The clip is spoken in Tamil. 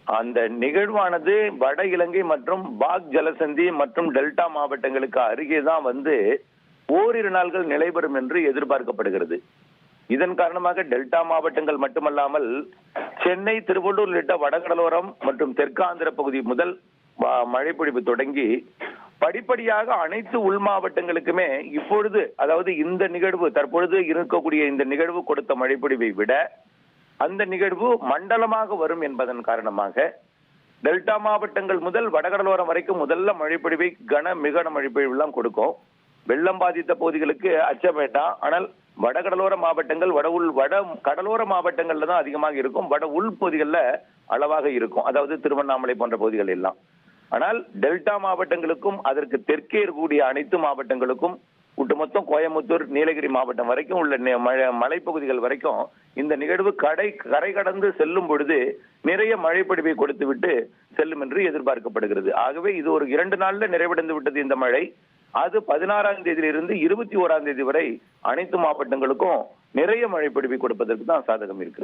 அந்த நிகழ்வானது வட இலங்கை மற்றும் பாக் ஜலசந்தி மற்றும் டெல்டா மாவட்டங்களுக்கு அருகே தான் ஓரிரு நாள்கள் நிலைபெறும் என்று எதிர்பார்க்கப்படுகிறது. இதன் காரணமாக டெல்டா மாவட்டங்கள் மட்டுமல்லாமல் சென்னை, திருவள்ளூர் உள்ளிட்ட வடகடலோரம் மற்றும் தெற்காந்திர பகுதி முதல் மழைப்பொழிவு தொடங்கி படிப்படியாக அனைத்து உள் மாவட்டங்களுக்குமே இப்பொழுது, அதாவது இந்த நிகழ்வு, தற்பொழுது இருக்கக்கூடிய இந்த நிகழ்வு கொடுத்த மழைப்பொழிவை விட அந்த நிகழ்வு மண்டலமாக வரும் என்பதன் காரணமாக டெல்டா மாவட்டங்கள் முதல் வடகடலோரம் வரைக்கும் முதல்ல மழைப்பொழிவை மிக மழைப்பொழிவு எல்லாம் கொடுக்கும். வெள்ளம் பாதித்த பகுதிகளுக்கு அச்சமேட்டா. ஆனால் வடகடலோர மாவட்டங்கள், வட கடலோர மாவட்டங்கள்ல தான் அதிகமாக இருக்கும். வட உள் பகுதிகளில் அளவாக இருக்கும், அதாவது திருவண்ணாமலை போன்ற பகுதிகள் எல்லாம். ஆனால் டெல்டா மாவட்டங்களுக்கும் அதற்கு தெற்கே இருக்கக்கூடிய அனைத்து மாவட்டங்களுக்கும் ஒட்டுமொத்தம் கோயம்புத்தூர், நீலகிரி மாவட்டம் வரைக்கும் உள்ள மலைப்பகுதிகள் வரைக்கும் இந்த நிகழ்வு கரை கடந்து செல்லும் பொழுது நிறைய மழைப்பொழிவை கொடுத்து விட்டு செல்லும் என்று எதிர்பார்க்கப்படுகிறது. ஆகவே இது ஒரு 2 நாள்ல நிறைவடைந்து விட்டது இந்த மழை. அது 16ஆம் தேதியிலிருந்து 21ஆம் தேதி வரை அனைத்து மாவட்டங்களுக்கும் நிறைய மழைப்பொழிவை கொடுப்பதற்கு தான் சாதகம் இருக்கிறது.